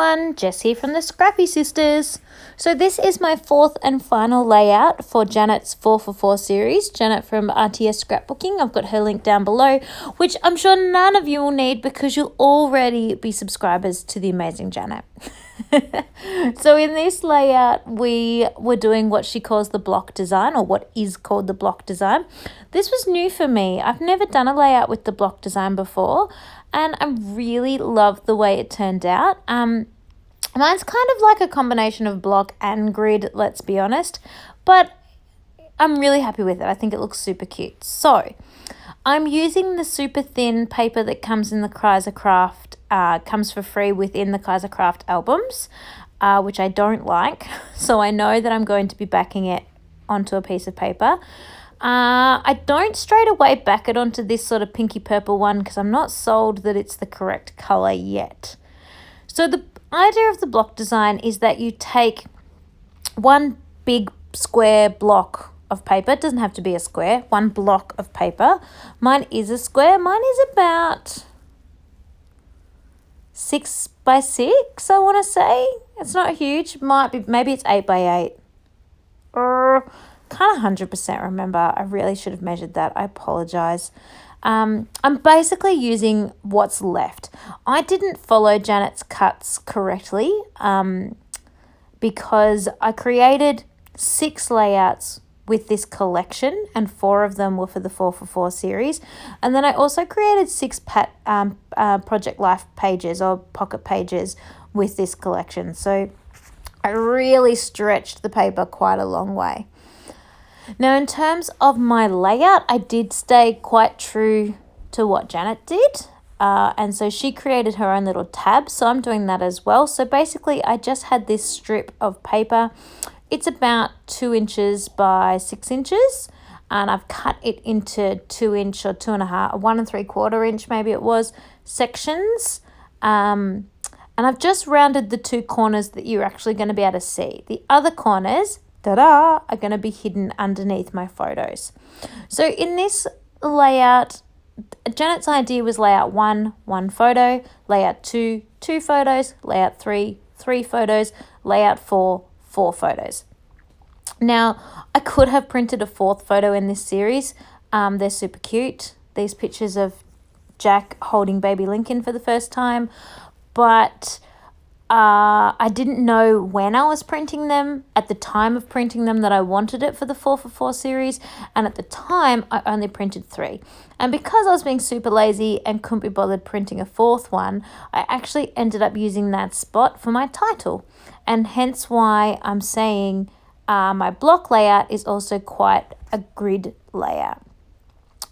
everyone, Jess here from the Scrappy Sisters. So this is my fourth and final layout for Janet's 4for4 series, Janet from RTS Scrapbooking. I've got her link down below, which I'm sure none of you will need because you'll already be subscribers to the amazing Janet. So in this layout, we were doing what she calls the block design, or what is called the block design. This was new for me. I've never done a layout with the block design before, and I really love the way it turned out. Mine's kind of like a combination of block and grid, let's be honest, but I'm really happy with it. I think it looks super cute. So I'm using the super thin paper that comes in the Kaiser Craft, comes for free within the Kaiser Craft albums, which I don't like. So I know that I'm going to be backing it onto a piece of paper. I don't straight away back it onto this sort of pinky purple one because I'm not sold that it's the correct colour yet. So the idea of the block design is that you take one big square block of paper. It doesn't have to be a square, one block of paper. Mine is a square. Mine is about 6 by 6, I want to say. It's not huge. Maybe it's 8 by 8. Can't 100% remember. I really should have measured that. I apologize. I'm basically using what's left. I didn't follow Janet's cuts correctly because I created 6 layouts with this collection, and 4 of them were for the 4for4 series. And then I also created 6 Project Life pages or pocket pages with this collection. So I really stretched the paper quite a long way. Now, in terms of my layout, I did stay quite true to what Janet did. And so she created her own little tab. So I'm doing that as well. So basically, I just had this strip of paper. It's about 2 inches by 6 inches. And I've cut it into 2-inch or 2.5, 1 3/4 inch, maybe it was, sections. And I've just rounded the 2 corners that you're actually going to be able to see. The other corners, are going to be hidden underneath my photos. So in this layout, Janet's idea was layout 1, 1 photo, layout 2, 2 photos, layout 3, 3 photos, layout 4, 4 photos. Now, I could have printed a 4th photo in this series. They're super cute. These pictures of Jack holding baby Lincoln for the first time, but I didn't know when I was printing them, at the time of printing them, that I wanted it for the 4for4 series, and at the time I only printed 3. And because I was being super lazy and couldn't be bothered printing a 4th one, I actually ended up using that spot for my title, and hence why I'm saying my block layout is also quite a grid layout.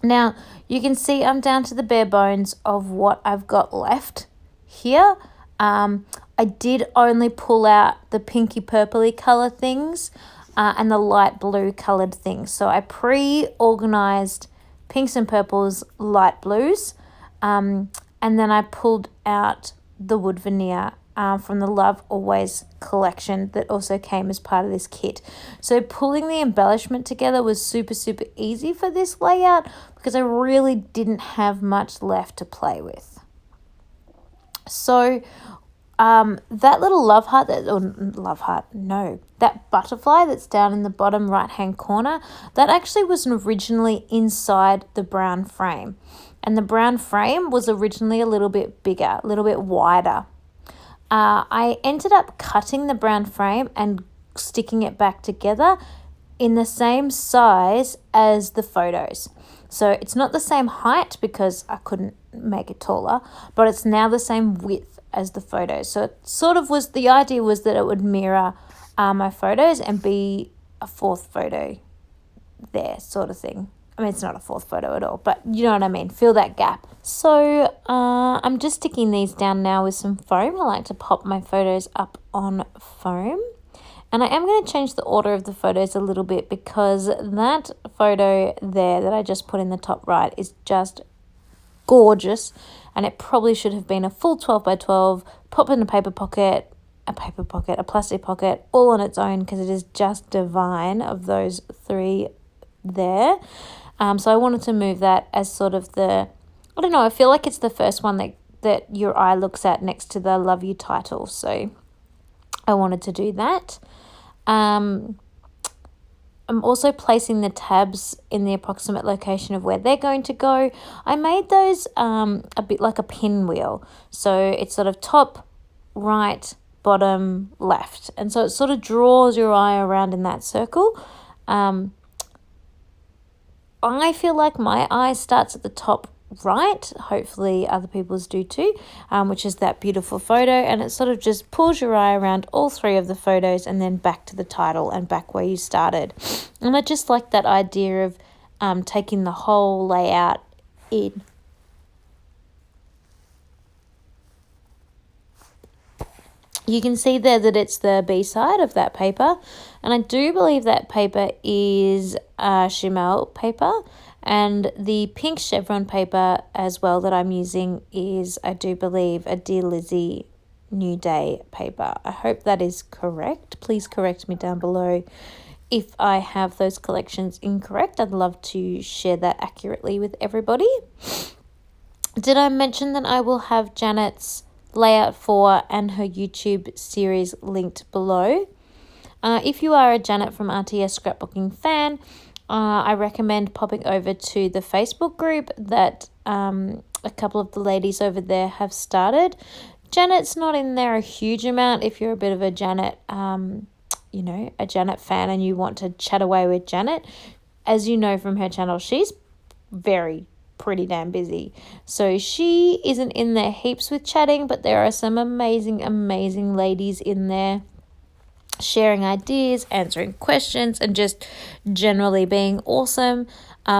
Now, you can see I'm down to the bare bones of what I've got left here. I did only pull out the pinky purpley colour things and the light blue coloured things. So I pre-organised pinks and purples, light blues, and then I pulled out the wood veneer from the Love Always collection that also came as part of this kit. So pulling the embellishment together was super, super easy for this layout because I really didn't have much left to play with. So that little that butterfly that's down in the bottom right hand corner, that actually was originally inside the brown frame, and the brown frame was originally a little bit bigger, a little bit wider. I ended up cutting the brown frame and sticking it back together in the same size as the photos. So it's not the same height because I couldn't make it taller, but it's now the same width as the photos. So it sort of was, the idea was that it would mirror my photos and be a 4th photo there, sort of thing. I mean, it's not a 4th photo at all, but you know what I mean, fill that gap. So I'm just sticking these down now with some foam. I like to pop my photos up on foam. And I am going to change the order of the photos a little bit because that photo there that I just put in the top right is just gorgeous, and it probably should have been a full 12 by 12, pop in a plastic pocket, all on its own because it is just divine of those 3 there. So I wanted to move that as sort of the, I don't know, I feel like it's the first one that that your eye looks at next to the love you title. So I wanted to do that. I'm also placing the tabs in the approximate location of where they're going to go. I made those a bit like a pinwheel. So it's sort of top, right, bottom, left. And so it sort of draws your eye around in that circle. I feel like my eye starts at the top right. Hopefully other people's do too, which is that beautiful photo. And it sort of just pulls your eye around all three of the photos and then back to the title and back where you started. And I just like that idea of taking the whole layout in. You can see there that it's the B side of that paper, and I do believe that paper is Chimel paper, and the pink chevron paper as well that I'm using is, I do believe, a Dear Lizzie New Day paper. I hope that is correct. Please correct me down below if I have those collections incorrect. I'd love to share that accurately with everybody. Did I mention that I will have Janet's layout 4 and her YouTube series linked below? If you are a Janet from RTS Scrapbooking fan, I recommend popping over to the Facebook group that a couple of the ladies over there have started. Janet's not in there a huge amount. If you're a bit of a Janet, a Janet fan and you want to chat away with Janet, as you know from her channel, she's pretty damn busy. So she isn't in there heaps with chatting, but there are some amazing ladies in there sharing ideas, answering questions, and just generally being awesome.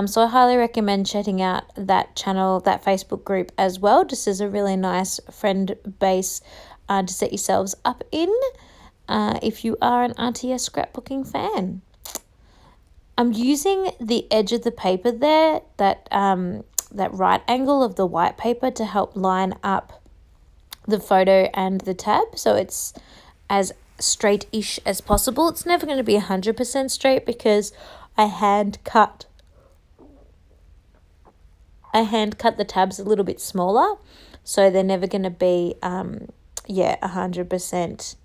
So I highly recommend checking out that channel, that Facebook group as well, just as a really nice friend base to set yourselves up in if you are an RTS scrapbooking fan. I'm using the edge of the paper there, that right angle of the white paper, to help line up the photo and the tab, so it's as straight-ish as possible. It's never going to be 100% straight because I hand cut the tabs a little bit smaller, so they're never going to be 100%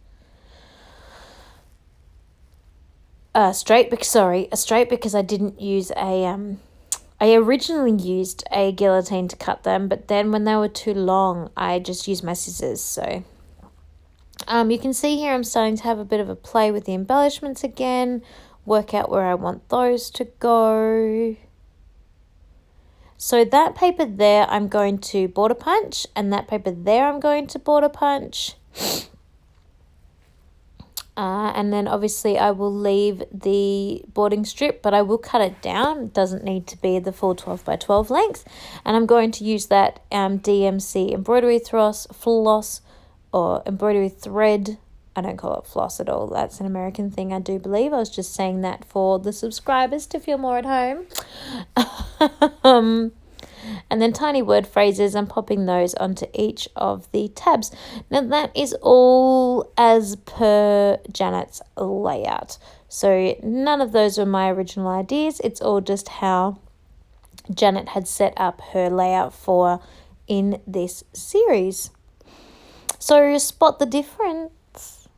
straight because I didn't use I originally used a guillotine to cut them, but then when they were too long, I just used my scissors. So you can see here I'm starting to have a bit of a play with the embellishments again, work out where I want those to go. So that paper there I'm going to border punch, and that paper there I'm going to border punch. And then obviously I will leave the boarding strip, but I will cut it down. It doesn't need to be the full 12 by 12 length. And I'm going to use that DMC embroidery floss or embroidery thread. I don't call it floss at all. That's an American thing, I do believe. I was just saying that for the subscribers to feel more at home. And then tiny word phrases, I'm popping those onto each of the tabs. Now that is all as per Janet's layout. So none of those were my original ideas. It's all just how Janet had set up her layout for in this series. So spot the difference.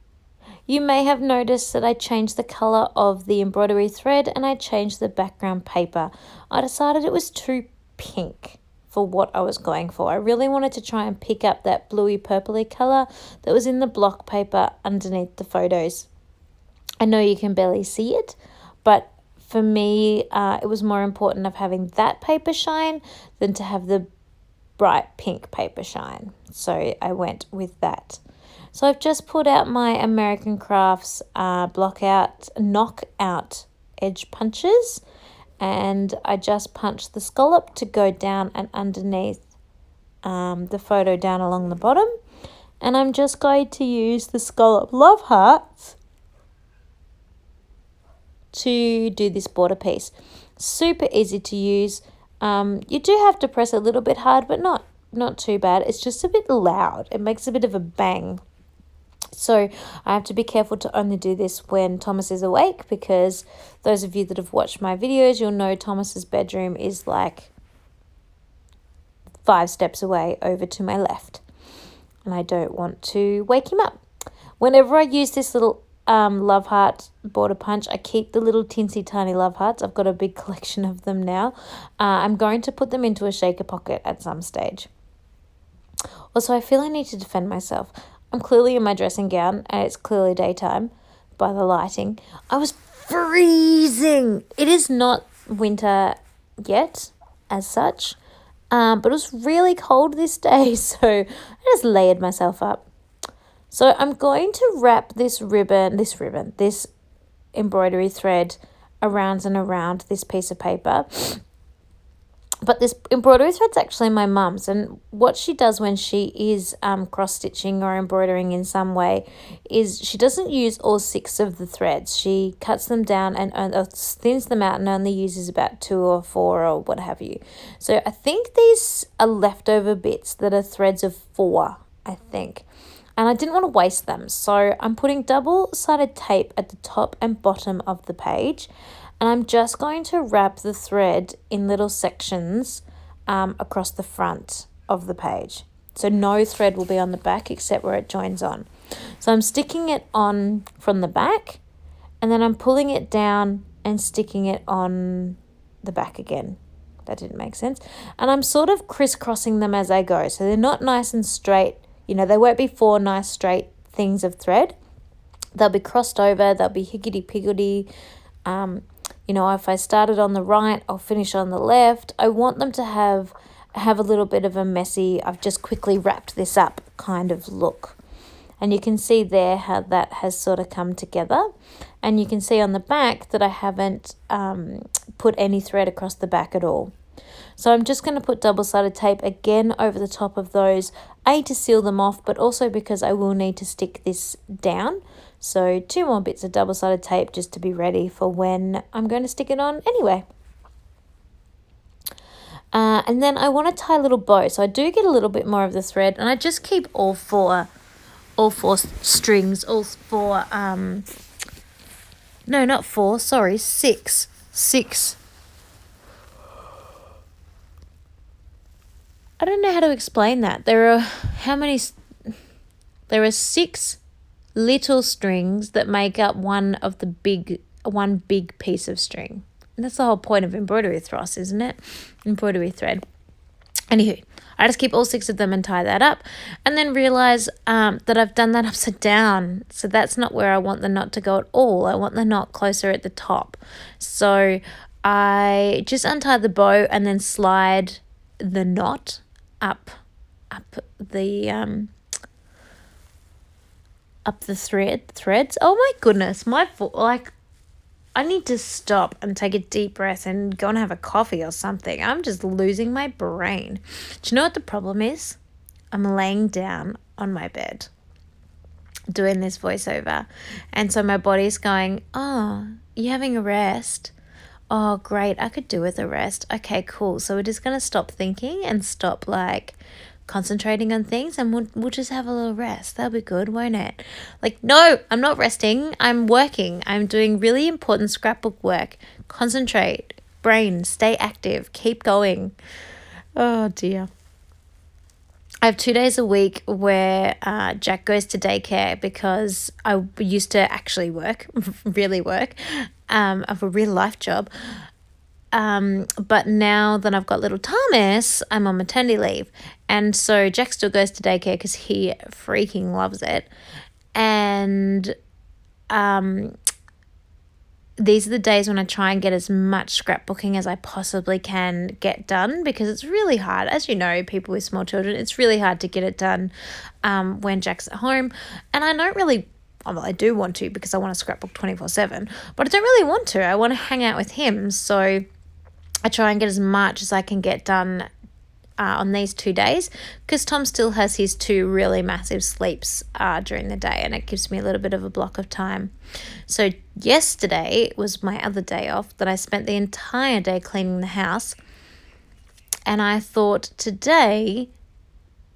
You may have noticed that I changed the colour of the embroidery thread and I changed the background paper. I decided it was too pink for what I was going for. I really wanted to try and pick up that bluey purpley colour that was in the block paper underneath the photos. I know you can barely see it, but for me it was more important of having that paper shine than to have the bright pink paper shine. So I went with that. So I've just pulled out my American Crafts knockout edge punches, and I just punched the scallop to go down and underneath the photo down along the bottom. And I'm just going to use the scallop love hearts to do this border piece. Super easy to use. You do have to press a little bit hard, but not too bad. It's just a bit loud. It makes a bit of a bang. So I have to be careful to only do this when Thomas is awake, because those of you that have watched my videos, you'll know Thomas's bedroom is like 5 steps away over to my left. And I don't want to wake him up. Whenever I use this little love heart border punch, I keep the little teensy tiny love hearts. I've got a big collection of them now. I'm going to put them into a shaker pocket at some stage. Also, I feel I need to defend myself. I'm clearly in my dressing gown and it's clearly daytime by the lighting. I was freezing. It is not winter yet as such, but it was really cold this day, so I just layered myself up. So I'm going to wrap this embroidery thread around and around this piece of paper. But this embroidery thread's actually my mum's, and what she does when she is cross-stitching or embroidering in some way is she doesn't use all 6 of the threads. She cuts them down and thins them out and only uses about 2 or 4 or what have you. So I think these are leftover bits that are threads of 4, I think. And I didn't want to waste them, so I'm putting double-sided tape at the top and bottom of the page. And I'm just going to wrap the thread in little sections across the front of the page. So no thread will be on the back except where it joins on. So I'm sticking it on from the back, and then I'm pulling it down and sticking it on the back again. That didn't make sense. And I'm sort of crisscrossing them as I go. So they're not nice and straight. You know, they won't be 4 nice straight things of thread. They'll be crossed over. They'll be higgity-piggity. You know, if I started on the right, I'll finish on the left. I want them to have a little bit of a messy, I've just quickly wrapped this up kind of look. And you can see there how that has sort of come together. And you can see on the back that I haven't put any thread across the back at all. So I'm just going to put double-sided tape again over the top of those, to seal them off, but also because I will need to stick this down. So 2 more bits of double-sided tape just to be ready for when I'm going to stick it on anyway. And then I want to tie a little bow. So I do get a little bit more of the thread, and I just keep all four strings, no, not 4, sorry, 6. I don't know how to explain that. There are 6 little strings that make up one big piece of string. And that's the whole point of embroidery thross, isn't it? Embroidery thread. Anywho, I just keep all 6 of them and tie that up, and then realize that I've done that upside down. So that's not where I want the knot to go at all. I want the knot closer at the top. So I just untie the bow and then slide the knot up the threads. Oh my goodness, I need to stop and take a deep breath and go and have a coffee or something. I'm just losing my brain. Do you know what the problem is? I'm laying down on my bed doing this voiceover, and so my body's going, oh, you having a rest? Oh, great, I could do with a rest. Okay, cool. So we're just going to stop thinking and stop concentrating on things, and we'll just have a little rest. That'll be good, won't it? No, I'm not resting. I'm working. I'm doing really important scrapbook work. Concentrate. Brain, stay active. Keep going. Oh, dear. I have 2 days a week where Jack goes to daycare because I used to actually work, really work. I have a real life job. But now that I've got little Thomas, I'm on maternity leave. And so Jack still goes to daycare because he freaking loves it. And these are the days when I try and get as much scrapbooking as I possibly can get done, because it's really hard. As you know, people with small children, it's really hard to get it done when Jack's at home. And I don't really... Well, I do want to because I want to scrapbook 24/7, but I don't really want to. I want to hang out with him, so I try and get as much as I can get done on these 2 days, because Tom still has his 2 really massive sleeps during the day, and it gives me a little bit of a block of time. So yesterday was my other day off that I spent the entire day cleaning the house, and I thought today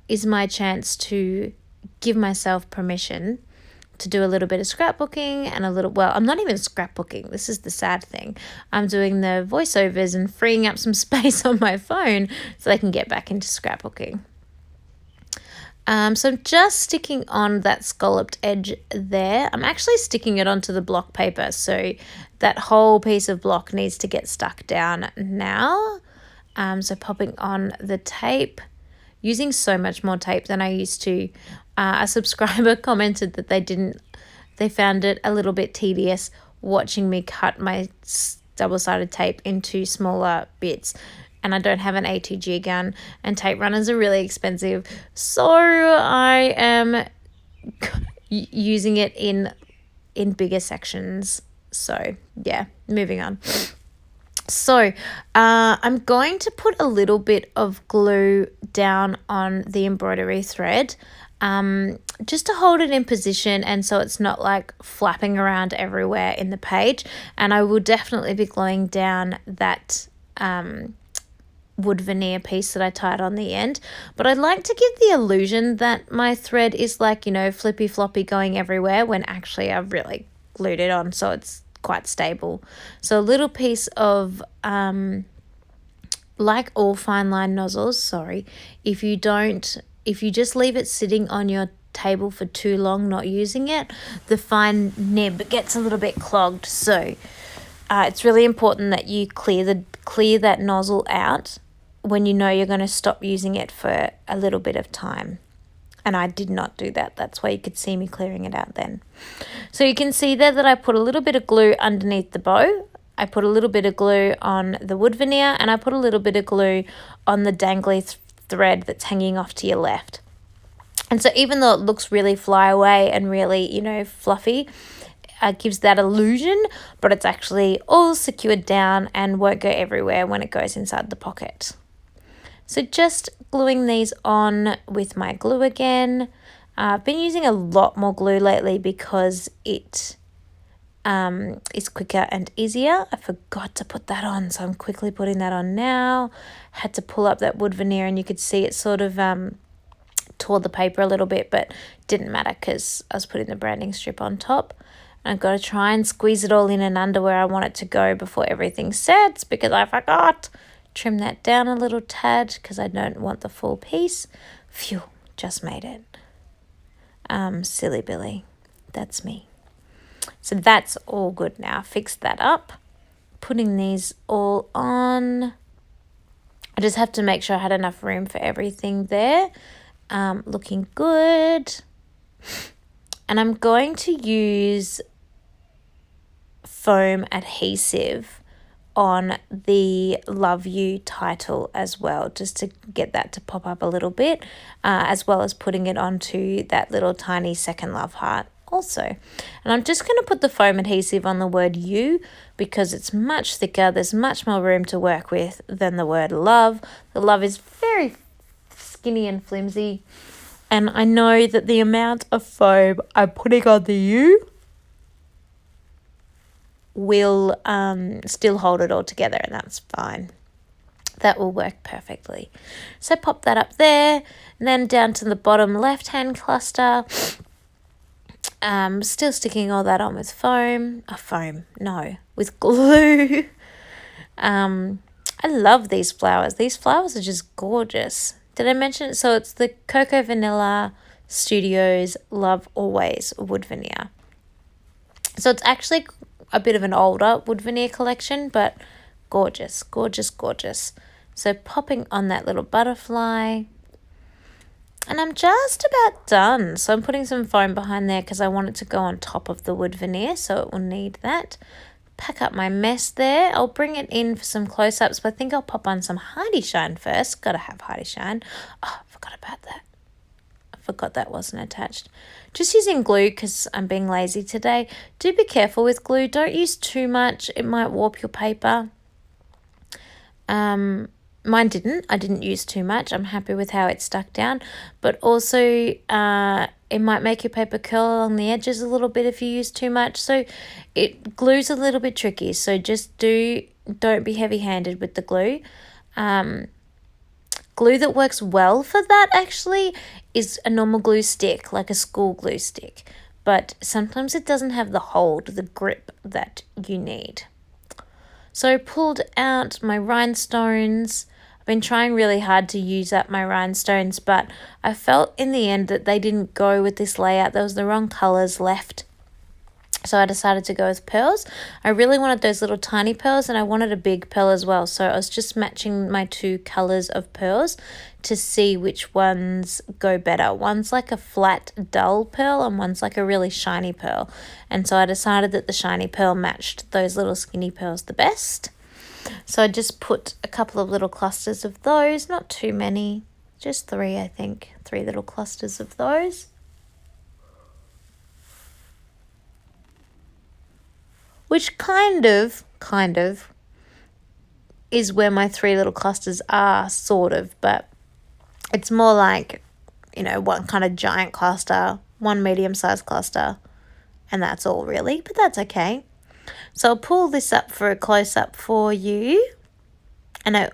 is my chance to give myself permission to do a little bit of scrapbooking and I'm not even scrapbooking. This is the sad thing. I'm doing the voiceovers and freeing up some space on my phone so I can get back into scrapbooking. So I'm just sticking on that scalloped edge there. I'm actually sticking it onto the block paper, so that whole piece of block needs to get stuck down now. So popping on the tape, using so much more tape than I used to. A subscriber commented that they found it a little bit tedious watching me cut my double-sided tape into smaller bits. And I don't have an ATG gun, and tape runners are really expensive. So I am using it in bigger sections. So yeah, moving on. So I'm going to put a little bit of glue down on the embroidery thread just to hold it in position, and so it's not like flapping around everywhere in the page. And I will definitely be gluing down that wood veneer piece that I tied on the end, but I'd like to give the illusion that my thread is like, flippy floppy going everywhere, when actually I've really glued it on so it's quite stable. So a little piece of like all fine line nozzles, if you just leave it sitting on your table for too long not using it, the fine nib gets a little bit clogged. So it's really important that you clear that nozzle out when you know you're going to stop using it for a little bit of time. And I did not do that. That's why you could see me clearing it out then. So you can see there that I put a little bit of glue underneath the bow. I put a little bit of glue on the wood veneer, and I put a little bit of glue on the dangly thread that's hanging off to your left. And so even though it looks really fly away and really, fluffy, it gives that illusion, but it's actually all secured down and won't go everywhere when it goes inside the pocket. So just gluing these on with my glue again. I've been using a lot more glue lately because it is quicker and easier. I forgot to put that on, so I'm quickly putting that on now. Had to pull up that wood veneer, and you could see it sort of tore the paper a little bit, but didn't matter because I was putting the branding strip on top. And I've got to try and squeeze it all in and under where I want it to go before everything sets, because I forgot. Trim that down a little tad because I don't want the full piece. Phew, just made it. Silly Billy. That's me. So that's all good now. Fixed that up. Putting these all on. I just have to make sure I had enough room for everything there. Looking good. And I'm going to use foam adhesive on the Love You title as well, just to get that to pop up a little bit, as well as putting it onto that little tiny second love heart also. And I'm just going to put the foam adhesive on the word you because it's much thicker. There's much more room to work with than the word love. The love is very skinny and flimsy, and I know that the amount of foam I'm putting on the you will still hold it all together, and that's fine. That will work perfectly. So pop that up there, and then down to the bottom left hand cluster. Still sticking all that on with with glue. I love these flowers. These flowers are just gorgeous. Did I mention it? So it's the Cocoa Vanilla Studios Love Always wood veneer. So it's actually a bit of an older wood veneer collection, but gorgeous, gorgeous, gorgeous. So popping on that little butterfly. And I'm just about done. So I'm putting some foam behind there because I want it to go on top of the wood veneer, so it will need that. Pack up my mess there. I'll bring it in for some close-ups, but I think I'll pop on some Heidi Shine first. Gotta have Heidi Shine. Oh, I forgot about that. I forgot that wasn't attached. Just using glue because I'm being lazy today. Do be careful with glue. Don't use too much. It might warp your paper. Mine didn't. I didn't use too much. I'm happy with how it stuck down. But also, it might make your paper curl along the edges a little bit if you use too much. So glue's a little bit tricky. So just don't be heavy-handed with the glue. Glue that works well for that actually is a normal glue stick, like a school glue stick. but sometimes it doesn't have the hold, the grip that you need. So I pulled out my rhinestones. I've been trying really hard to use up my rhinestones, but I felt in the end that they didn't go with this layout. There was the wrong colours left. So I decided to go with pearls. I really wanted those little tiny pearls, and I wanted a big pearl as well. So I was just matching my two colours of pearls to see which ones go better. One's like a flat, dull pearl, and one's like a really shiny pearl. And so I decided that the shiny pearl matched those little skinny pearls the best. So I just put a couple of little clusters of those, not too many, just 3, I think. 3 little clusters of those. Which kind of is where my 3 little clusters are, sort of, but it's more like, one kind of giant cluster, one medium-sized cluster, and that's all really, but that's okay. So I'll pull this up for a close-up for you, and I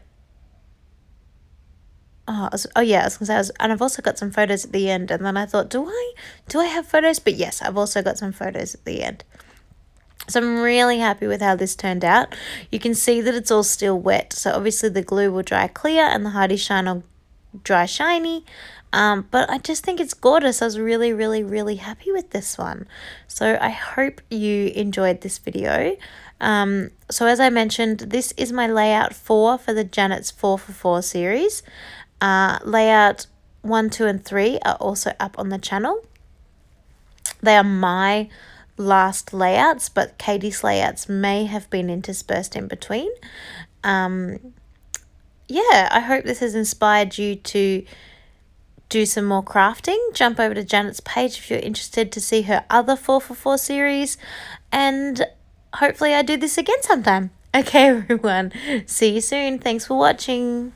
was going to say, and I've also got some photos at the end, and then I thought, do I have photos? But yes, I've also got some photos at the end. So I'm really happy with how this turned out. You can see that it's all still wet. So obviously the glue will dry clear and the Hardy Shine will dry shiny. But I just think it's gorgeous. I was really, really, really happy with this one. So I hope you enjoyed this video. So as I mentioned, this is my layout 4 for the Janet's 4for4 series. Layout 1, 2, and 3 are also up on the channel. They are my last layouts, but Katie's layouts may have been interspersed in between. I hope this has inspired you to do some more crafting. Jump over to Janet's page if you're interested to see her other 4for4 series, and hopefully I do this again sometime. Okay, everyone, see you soon. Thanks for watching.